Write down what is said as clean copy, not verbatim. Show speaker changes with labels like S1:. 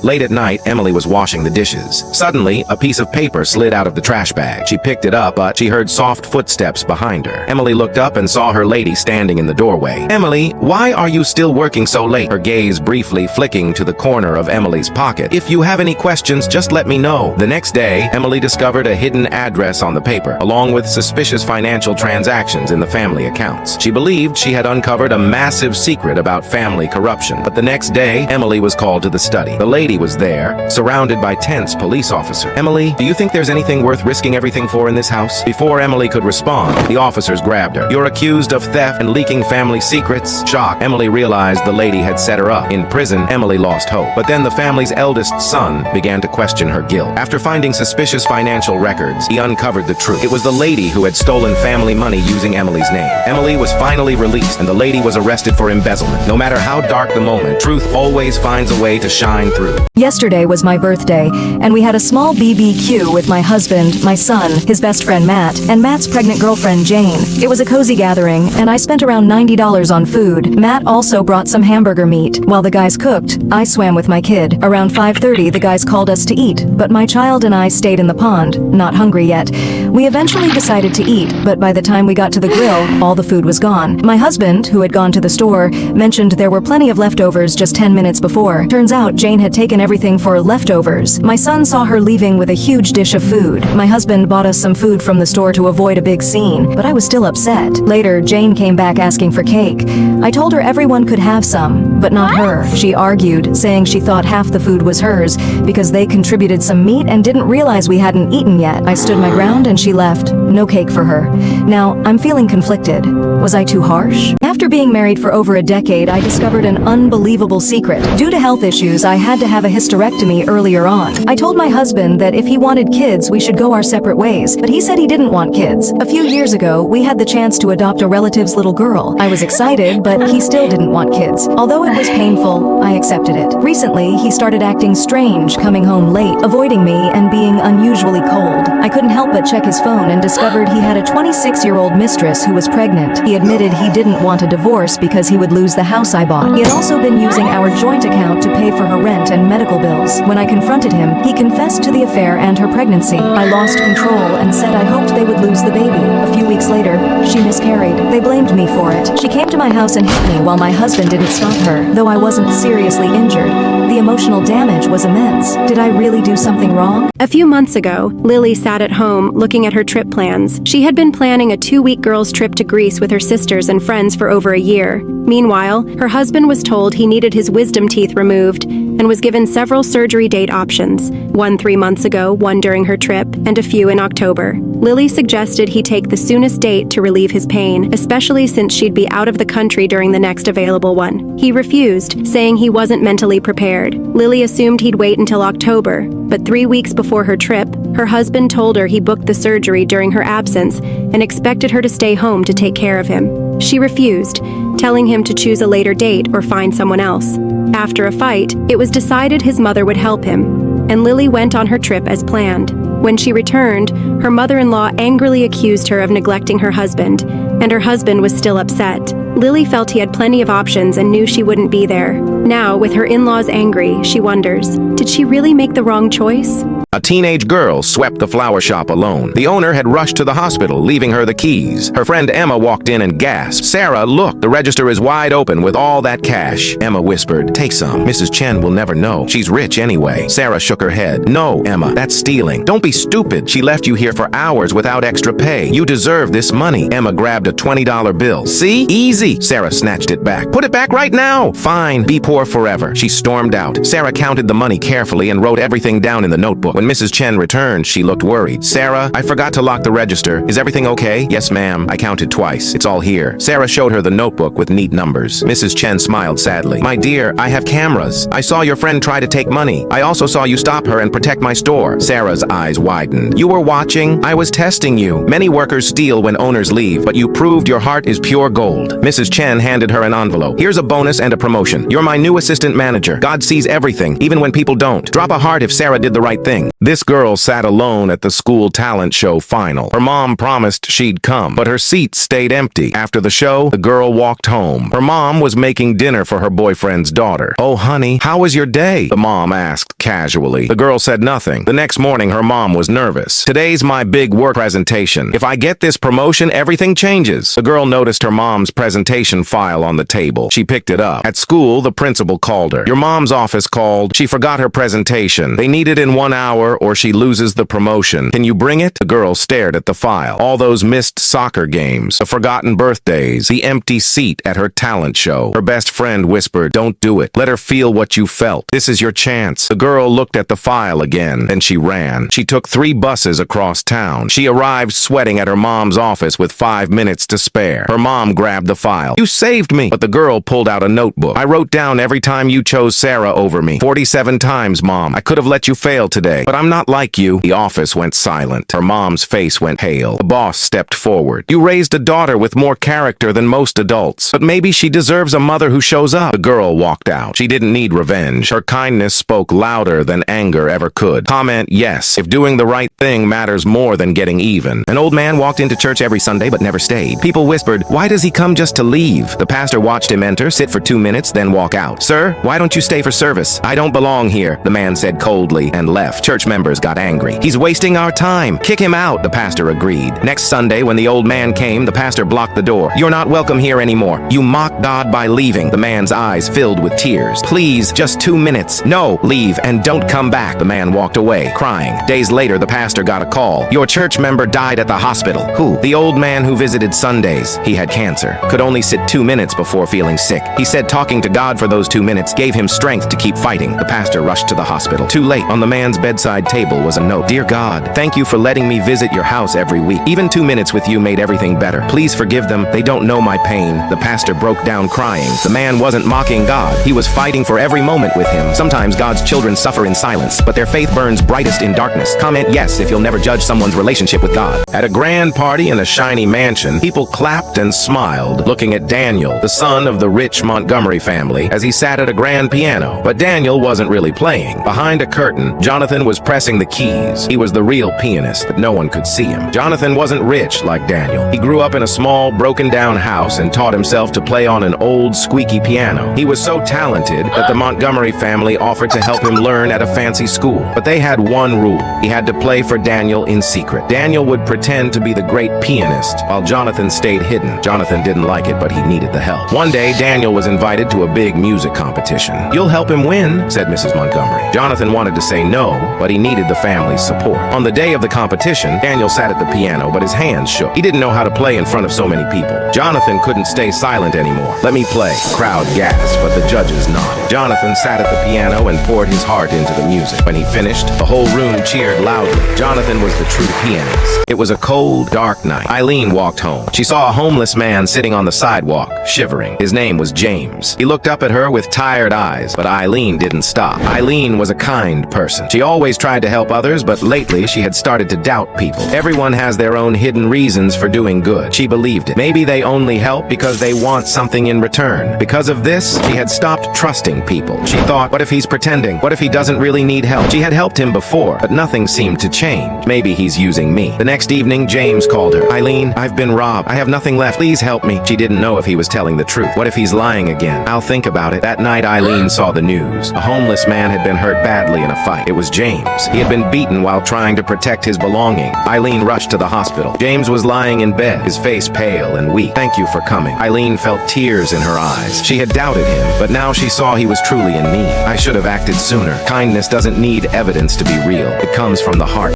S1: Late at night, Emily was washing the dishes. Suddenly, a piece of paper slid out of the trash bag. She picked it up, but she heard soft footsteps behind her. Emily looked up and saw her lady standing in the doorway. "Emily, why are you still working so late?" Her gaze briefly flicking to the corner of Emily's pocket. "If you have any questions, just let me know." The next day, Emily discovered a hidden address on the paper, along with suspicious financial transactions in the family accounts. She believed she had uncovered a massive secret about family corruption. But the next day, Emily was called to the study. The lady was there, surrounded by tense police officers. "Emily, do you think there's anything worth risking everything for in this house?" Before Emily could respond, the officers grabbed her. "You're accused of theft and leaking family secrets." Shocked, Emily realized the lady had set her up. In prison, Emily lost hope. But then the family's eldest son began to question her guilt. After finding suspicious financial records, he uncovered the truth. It was the lady who had stolen family money using Emily's name. Emily was finally released, and the lady was arrested for embezzlement. No matter how dark the moment, truth always finds a way to shine through.
S2: Yesterday was my birthday, and we had a small BBQ with my husband, my son, his best friend Matt, and Matt's pregnant girlfriend Jane. It was a cozy gathering, and I spent around $90 on food. Matt also brought some hamburger meat. While the guys cooked, I swam with my kid. Around 5:30, the guys called us to eat, but my child and I stayed in the pond, not hungry yet. We eventually decided to eat, but by the time we got to the grill, all the food was gone. My husband, who had gone to the store, mentioned there were plenty of leftovers just 10 minutes before. Turns out Jane had taken everything for leftovers. My son saw her leaving with a huge dish of food. My husband bought us some food from the store to avoid a big scene, but I was still upset. Later, Jane came back asking for cake. I told her everyone could have some, but not her. She argued, saying she thought half the food was hers because they contributed some meat and didn't realize we hadn't eaten yet. I stood my ground and she left. No cake for her. Now, I'm feeling conflicted. Was I too harsh? After being married for over a decade, I discovered an unbelievable secret. Due to health issues, I had to have a hysterectomy earlier on. I told my husband that if he wanted kids, we should go our separate ways, but he said he didn't want kids. A few years ago, we had the chance to adopt a relative's little girl. I was excited, but he still didn't want kids. Although it was painful, I accepted it. Recently, he started acting strange, coming home late, avoiding me, and being unusually cold. I couldn't help but check his phone and discovered he had a 26-year-old mistress who was pregnant. He admitted he didn't want a divorce because he would lose the house I bought. He had also been using our joint account to pay for her rent and medical bills. When I confronted him, he confessed to the affair and her pregnancy. I lost control and said I hoped they would lose the baby. A few weeks later, she miscarried. They blamed me for it. She came to my house and hit me while my husband didn't stop her. Though I wasn't seriously injured, the emotional damage was immense. Did I really do something wrong?
S3: A few months ago, Lily sat at home looking at her trip plans. She had been planning a 2-week girls' trip to Greece with her sisters and friends for over a year. Meanwhile, her husband was told he needed his wisdom teeth removed and was given several surgery date options, one 3 months ago, one during her trip, and a few in October. Lily suggested he take the soonest date to relieve his pain, especially since she'd be out of the country during the next available one. He refused, saying he wasn't mentally prepared. Lily assumed he'd wait until October, but 3 weeks before her trip, her husband told her he booked the surgery during her absence and expected her to stay home to take care of him. She refused, telling him to choose a later date or find someone else. After a fight, it was decided his mother would help him, and Lily went on her trip as planned. When she returned, her mother-in-law angrily accused her of neglecting her husband, and her husband was still upset. Lily felt he had plenty of options and knew she wouldn't be there. Now, with her in-laws angry, she wonders, did she really make the wrong choice?
S1: A teenage girl swept the flower shop alone. The owner had rushed to the hospital, leaving her the keys. Her friend Emma walked in and gasped. "Sarah, look, the register is wide open with all that cash." Emma whispered, "Take some. Mrs. Chen will never know. She's rich anyway." Sarah shook her head. "No, Emma, that's stealing. Don't be stupid. She left you here for hours without extra pay. You deserve this money." Emma grabbed a $20 bill. "See? Easy." Sarah snatched it back. "Put it back right now." "Fine, be poor forever." She stormed out. Sarah counted the money carefully and wrote everything down in the notebook. When Mrs. Chen returned, she looked worried. "Sarah, I forgot to lock the register. Is everything okay?" "Yes, ma'am. I counted twice. It's all here." Sarah showed her the notebook with neat numbers. Mrs. Chen smiled sadly. "My dear, I have cameras. I saw your friend try to take money. I also saw you stop her and protect my store." Sarah's eyes widened. "You were watching? I was testing you. Many workers steal when owners leave, but you proved your heart is pure gold." Mrs. Chen handed her an envelope. "Here's a bonus and a promotion. You're my new assistant manager. God sees everything, even when people don't. Drop a heart if Sarah did the right thing. This girl sat alone at the school talent show final. Her mom promised she'd come, but her seat stayed empty. After the show, the girl walked home. Her mom was making dinner for her boyfriend's daughter. "Oh, honey, how was your day?" the mom asked casually. The girl said nothing. The next morning, her mom was nervous. "Today's my big work presentation. If I get this promotion, everything changes." The girl noticed her mom's presentation file on the table. She picked it up. At school, the principal called her. "Your mom's office called. She forgot her presentation. They need it in 1 hour or she loses the promotion. Can you bring it?" The girl stared at the file. All those missed soccer games, the forgotten birthdays, the empty seat at her talent show. Her best friend whispered, "Don't do it. Let her feel what you felt. This is your chance." The girl looked at the file again, then she ran. She took 3 buses across town. She arrived sweating at her mom's office with 5 minutes to spare. Her mom grabbed the file. "You saved me!" But the girl pulled out a notebook. "I wrote down every time you chose Sarah over me. 47 times, Mom. I could have let you fail today, but I'm not like you." The office went silent. Her mom's face went pale. The boss stepped forward. "You raised a daughter with more character than most adults, but maybe she deserves a mother who shows up." The girl walked out. She didn't need revenge. Her kindness spoke louder than anger ever could. Comment yes if doing the right thing matters more than getting even. An old man walked into church every Sunday but never stayed. People whispered, "Why does he come just to leave?" The pastor watched him enter, sit for 2 minutes, then walk out. "Sir, why don't you stay for service?" "I don't belong here," the man said coldly and left. Church members got angry. "He's wasting our time. Kick him out," the pastor agreed. Next Sunday, when the old man came, the pastor blocked the door. "You're not welcome here anymore. You mock God by leaving." The man's eyes filled with tears. "Please, just 2 minutes." "No, leave and don't come back." The man walked away, crying. Days later, the pastor got a call. "Your church member died at the hospital." "Who?" "The old man who visited Sundays. He had cancer. Could only sit 2 minutes before feeling sick. He said talking to God for those 2 minutes gave him strength to keep fighting." The pastor rushed to the hospital. Too late. On the man's bedside table was a note. "Dear God, thank you for letting me visit your house every week. Even 2 minutes with you made everything better. Please forgive them. They don't know my pain." The pastor broke down crying. The man wasn't mocking God. He was fighting for every moment with him. Sometimes God's children suffer in silence, but their faith burns brightest in darkness. Comment yes if you'll never judge someone's relationship with God. At a grand party in a shiny mansion, people clapped and smiled, looking at Daniel, the son of the rich Montgomery family, as he sat at a grand piano. But Daniel wasn't really playing. Behind a curtain, Jonathan was pressing the keys. He was the real pianist, but no one could see him. Jonathan wasn't rich like Daniel. He grew up in a small, broken-down house and taught himself to play on an old, squeaky piano. He was so talented that the Montgomery family offered to help him learn at a fancy school. But they had one rule. He had to play for Daniel in secret. Daniel would pretend to be the great pianist, while Jonathan stayed hidden. Jonathan didn't like it, but he needed the help. One day, Daniel was invited to a big music competition. "You'll help him win," said Mrs. Montgomery. Jonathan wanted to say no, but he needed the family's support. On the day of the competition, Daniel sat at the piano, but his hands shook. He didn't know how to play in front of so many people. Jonathan couldn't stay silent anymore. "Let me play." Crowd gasped, but the judges nodded. Jonathan sat at the piano and poured his heart into the music. When he finished, the whole room cheered loudly. Jonathan was the true pianist. It was a cold, dark night. Eileen walked home. She saw a homeless man sitting on the sidewalk, shivering. His name was James. He looked up at her with tired eyes, but Eileen didn't stop. Eileen was a kind person. She always tried to help others, but lately she had started to doubt people. Everyone has their own hidden reasons for doing good. She believed it. Maybe they only help because they want something in return. Because of this, she had stopped trusting people. She thought, what if he's pretending? What if he doesn't really need help? She had helped him before, but nothing seemed to change. Maybe he's using me. The next evening, James called her. "Eileen, I've been robbed. I have nothing left. Please help me." She didn't know if he was telling the truth. What if he's lying again? "I'll think about it." That night, Eileen saw the news. A homeless man had been hurt badly in a fight. It was James. He had been beaten while trying to protect his belongings. Eileen rushed to the hospital. James was lying in bed, his face pale and weak. "Thank you for coming." Eileen felt tears in her eyes. She had doubted him, but now she saw he was truly in need. "I should have acted sooner." Kindness doesn't need evidence to be real. It comes from the heart.